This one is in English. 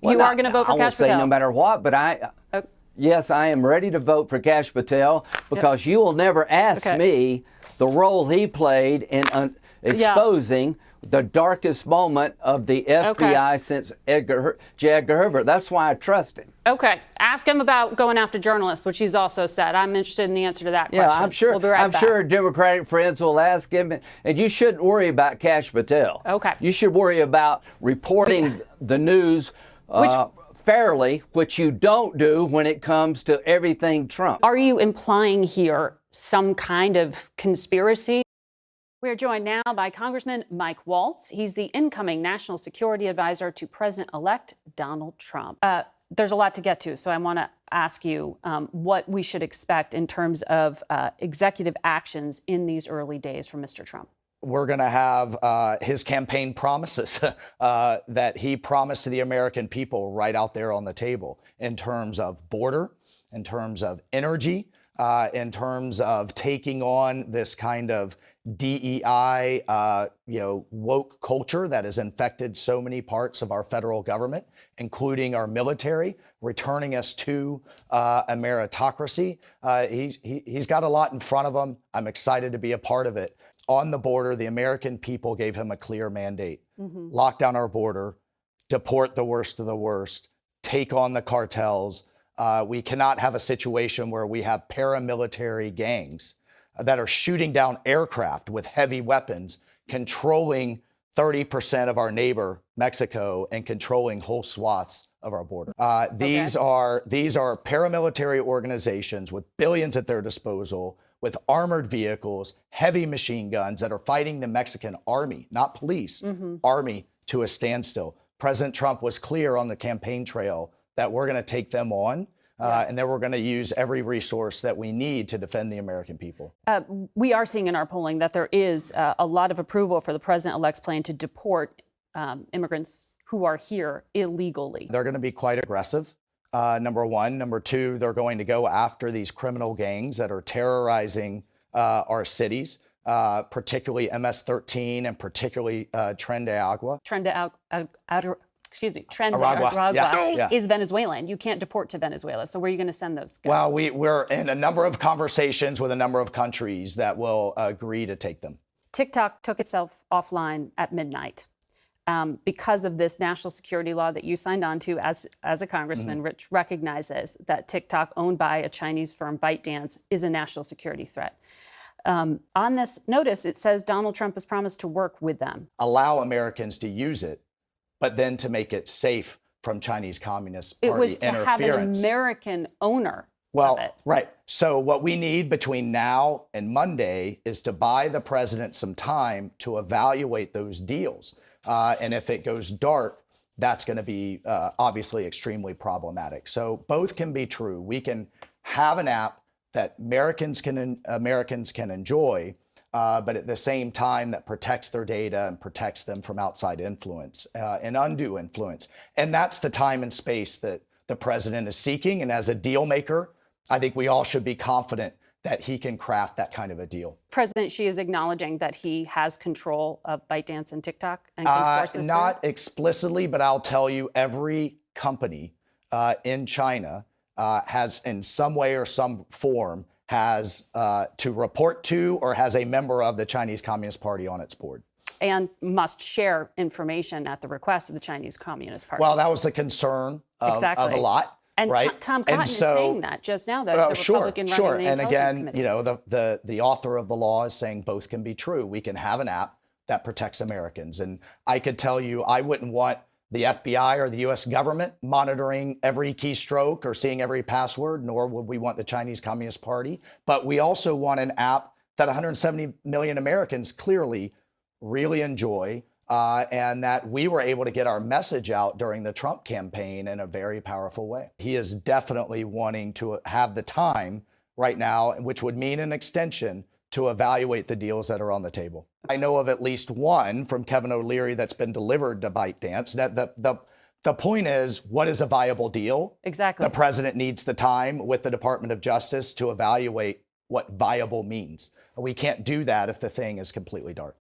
You are going to vote for I won't Kash say Patel? no matter what, but yes, I am ready to vote for Kash Patel because you will never ask me the role he played in exposing the darkest moment of the FBI since J. Edgar Hoover. That's why I trust him. Okay. Ask him about going after journalists, which he's also said. I'm interested in the answer to that question. Yeah, I'm sure. We'll be right back. Sure Democratic friends will ask him, and you shouldn't worry about Kash Patel. Okay. You should worry about reporting the news fairly, which you don't do when it comes to everything Trump. Are you implying here some kind of conspiracy? We're joined now by Congressman Mike Waltz. He's the incoming National Security Advisor to President-elect Donald Trump. There's a lot to get to, so I want to ask you what we should expect in terms of executive actions in these early days from Mr. Trump. We're going to have his campaign promises that he promised to the American people right out there on the table in terms of border, in terms of energy, in terms of taking on this kind of DEI, woke culture that has infected so many parts of our federal government, including our military, returning us to a meritocracy. He's got a lot in front of him. I'm excited to be a part of it. On the border, the American people gave him a clear mandate. Lock down our border, deport the worst of the worst, take on the cartels. We cannot have a situation where we have paramilitary gangs that are shooting down aircraft with heavy weapons, controlling 30% of our neighbor, Mexico, and controlling whole swaths of our border. These are paramilitary organizations with billions at their disposal, with armored vehicles, heavy machine guns that are fighting the Mexican army, not police, army, to a standstill. President Trump was clear on the campaign trail that we're going to take them on. And then we're going to use every resource that we need to defend the American people. We are seeing in our polling that there is a lot of approval for the president-elect's plan to deport immigrants who are here illegally. They're going to be quite aggressive, number one. Number two, they're going to go after these criminal gangs that are terrorizing our cities, particularly MS-13 and particularly Tren de Agua. Tren de Aragua is Venezuelan. You can't deport to Venezuela. So where are you going to send those guys? Well, we're in a number of conversations with a number of countries that will agree to take them. TikTok took itself offline at midnight because of this national security law that you signed on to as a congressman, which recognizes that TikTok, owned by a Chinese firm, ByteDance, is a national security threat. On this notice, it says Donald Trump has promised to work with them. Allow Americans to use it, but then to make it safe from Chinese Communist Party interference. It was to have an American owner of it. Right. So what we need between now and Monday is to buy the president some time to evaluate those deals. And if it goes dark, that's going to be obviously extremely problematic. So both can be true. We can have an app that Americans can enjoy, but at the same time that protects their data and protects them from outside influence and undue influence. And that's the time and space that the president is seeking. And as a deal maker, I think we all should be confident that he can craft that kind of a deal. President Xi is acknowledging that he has control of ByteDance and TikTok and can force this Not explicitly, but I'll tell you, every company in China has in some way or some form has to report to or has a member of the Chinese Communist Party on its board. And must share information at the request of the Chinese Communist Party. Well, that was the concern of a lot. And right? Tom Cotton is saying that just now, that the Republican running the And again, Committee. you know, the author of the law is saying both can be true. We can have an app that protects Americans. And I could tell you, I wouldn't want the FBI or the U.S. government monitoring every keystroke or seeing every password, nor would we want the Chinese Communist Party. But we also want an app that 170 million Americans clearly really enjoy, and that we were able to get our message out during the Trump campaign in a very powerful way. He is definitely wanting to have the time right now, which would mean an extension, to evaluate the deals that are on the table. I know of at least one from Kevin O'Leary that's been delivered to ByteDance. The point is, what is a viable deal? Exactly. The president needs the time with the Department of Justice to evaluate what viable means. We can't do that if the thing is completely dark.